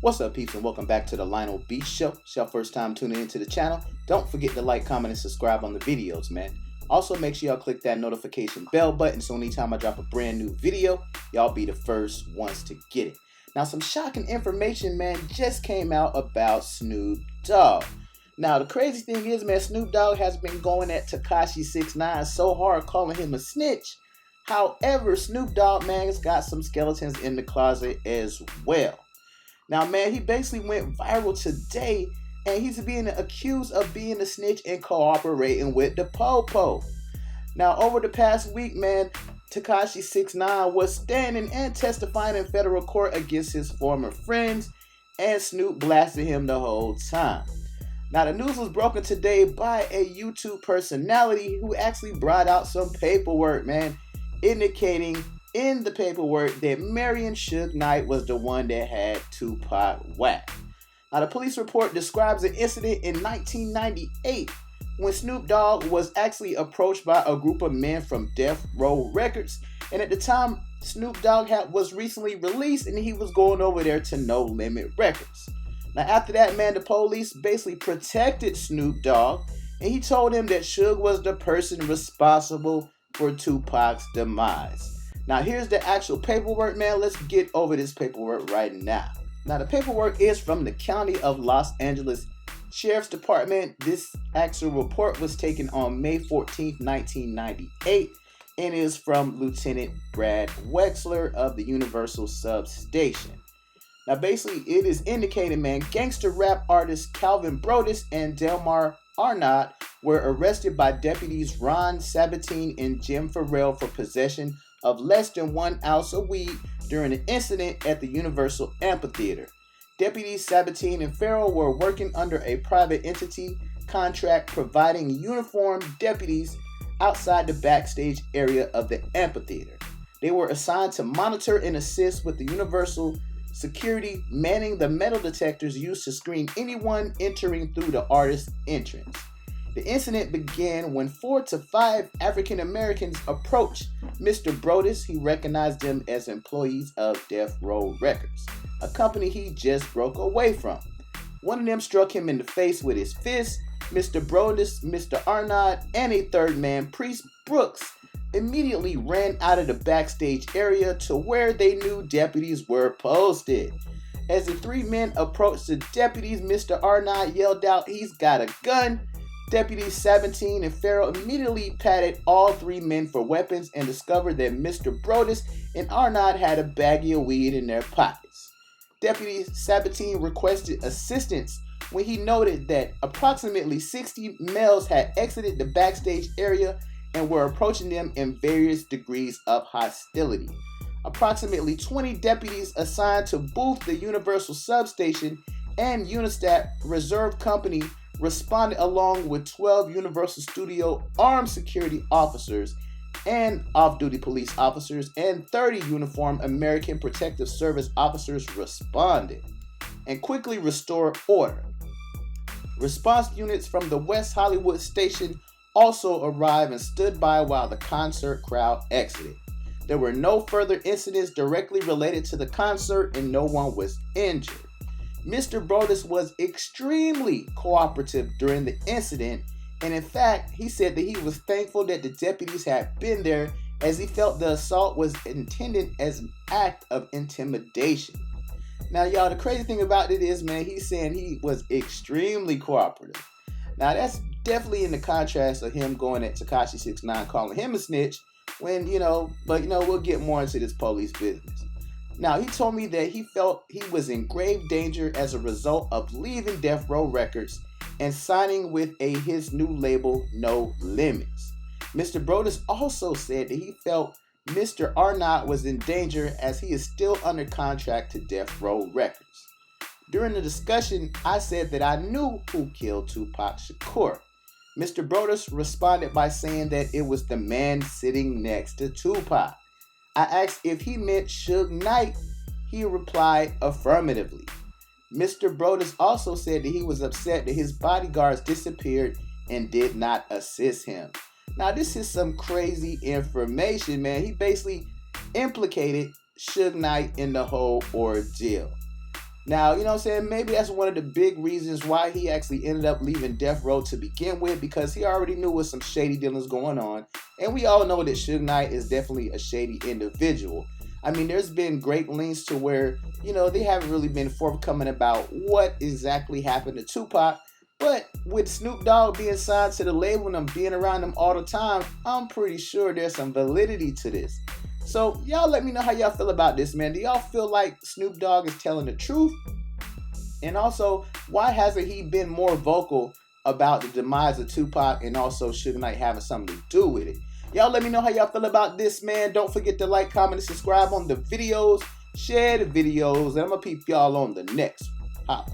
What's up, peeps, and welcome back to the Lionel Beach Show. It's your first time tuning into the channel. Don't forget to like, comment, and subscribe on the videos, man. Also, make sure y'all click that notification bell button so anytime I drop a brand new video, y'all be the first ones to get it. Now, some shocking information, man, just came out about Snoop Dogg. Now, the crazy thing is, man, Snoop Dogg has been going at Tekashi 6ix9ine so hard, calling him a snitch. However, Snoop Dogg, man, has got some skeletons in the closet as well. Now, man, he basically went viral today, and he's being accused of being a snitch and cooperating with the Popo. Now, over the past week, man, Tekashi 6ix9ine was standing and testifying in federal court against his former friends, and Snoop blasted him the whole time. Now, the news was broken today by a YouTube personality who actually brought out some paperwork, man, indicating in the paperwork that marrying Suge Knight was the one that had Tupac whacked. Now, the police report describes an incident in 1998 when Snoop Dogg was actually approached by a group of men from Death Row Records, and at the time, Snoop Dogg was recently released, and he was going over there to No Limit Records. Now, after that, man, the police basically protected Snoop Dogg, and he told him that Suge was the person responsible for Tupac's demise. Now, here's the actual paperwork, man. Let's get over this paperwork right now. Now, the paperwork is from the County of Los Angeles Sheriff's Department. This actual report was taken on May 14th, 1998, and is from Lieutenant Brad Wexler of the Universal Substation. Now, basically, it is indicated, man, gangster rap artists Calvin Brodus and Delmar Arnaud were arrested by deputies Ron Sabatine and Jim Farrell for possession of less than 1 ounce of weed during an incident at the Universal Amphitheater. Deputies Sabatine and Farrell were working under a private entity contract providing uniformed deputies outside the backstage area of the amphitheater. They were assigned to monitor and assist with the Universal security, manning the metal detectors used to screen anyone entering through the artist's entrance. The incident began when 4 to 5 African Americans approached Mr. Brodus. He recognized them as employees of Death Row Records, a company he just broke away from. One of them struck him in the face with his fist. Mr. Brodus, Mr. Arnaud, and a third man, Priest Brooks, immediately ran out of the backstage area to where they knew deputies were posted. As the 3 men approached the deputies, Mr. Arnaud yelled out, "He's got a gun." Deputies Sabatine and Farrell immediately patted all 3 men for weapons and discovered that Mr. Brodus and Arnaud had a baggie of weed in their pockets. Deputy Sabatine requested assistance when he noted that approximately 60 males had exited the backstage area and were approaching them in various degrees of hostility. Approximately 20 deputies assigned to both the Universal Substation and Unistat Reserve Company responded along with 12 Universal Studio armed security officers and off-duty police officers, and 30 uniformed American Protective Service officers responded and quickly restored order. Response units from the West Hollywood station also arrived and stood by while the concert crowd exited. There were no further incidents directly related to the concert, and no one was injured. Mr. Brodus was extremely cooperative during the incident, and in fact, he said that he was thankful that the deputies had been there, as he felt the assault was intended as an act of intimidation. Now, y'all, the crazy thing about it is, man, he's saying he was extremely cooperative. Now, that's definitely in the contrast of him going at Tekashi 6ix9ine, calling him a snitch, when, but we'll get more into this police business. Now, he told me that he felt he was in grave danger as a result of leaving Death Row Records and signing with his new label, No Limits. Mr. Brodus also said that he felt Mr. Arnaud was in danger as he is still under contract to Death Row Records. During the discussion, I said that I knew who killed Tupac Shakur. Mr. Brodus responded by saying that it was the man sitting next to Tupac. I asked if he meant Suge Knight. He replied affirmatively. Mr. Brodus also said that he was upset that his bodyguards disappeared and did not assist him. Now, this is some crazy information, man. He basically implicated Suge Knight in the whole ordeal. Now, you know what I'm saying, maybe that's one of the big reasons why he actually ended up leaving Death Row to begin with, because he already knew what some shady dealings going on. And we all know that Suge Knight is definitely a shady individual. I mean, there's been great links to where, you know, they haven't really been forthcoming about what exactly happened to Tupac. But with Snoop Dogg being signed to the label and them being around them all the time, I'm pretty sure there's some validity to this. So y'all let me know how y'all feel about this, man. Do y'all feel like Snoop Dogg is telling the truth? And also, why hasn't he been more vocal about the demise of Tupac and also Suge Knight having something to do with it? Y'all let me know how y'all feel about this, man. Don't forget to like, comment, and subscribe on the videos. Share the videos. And I'm going to peep y'all on the next. Hop.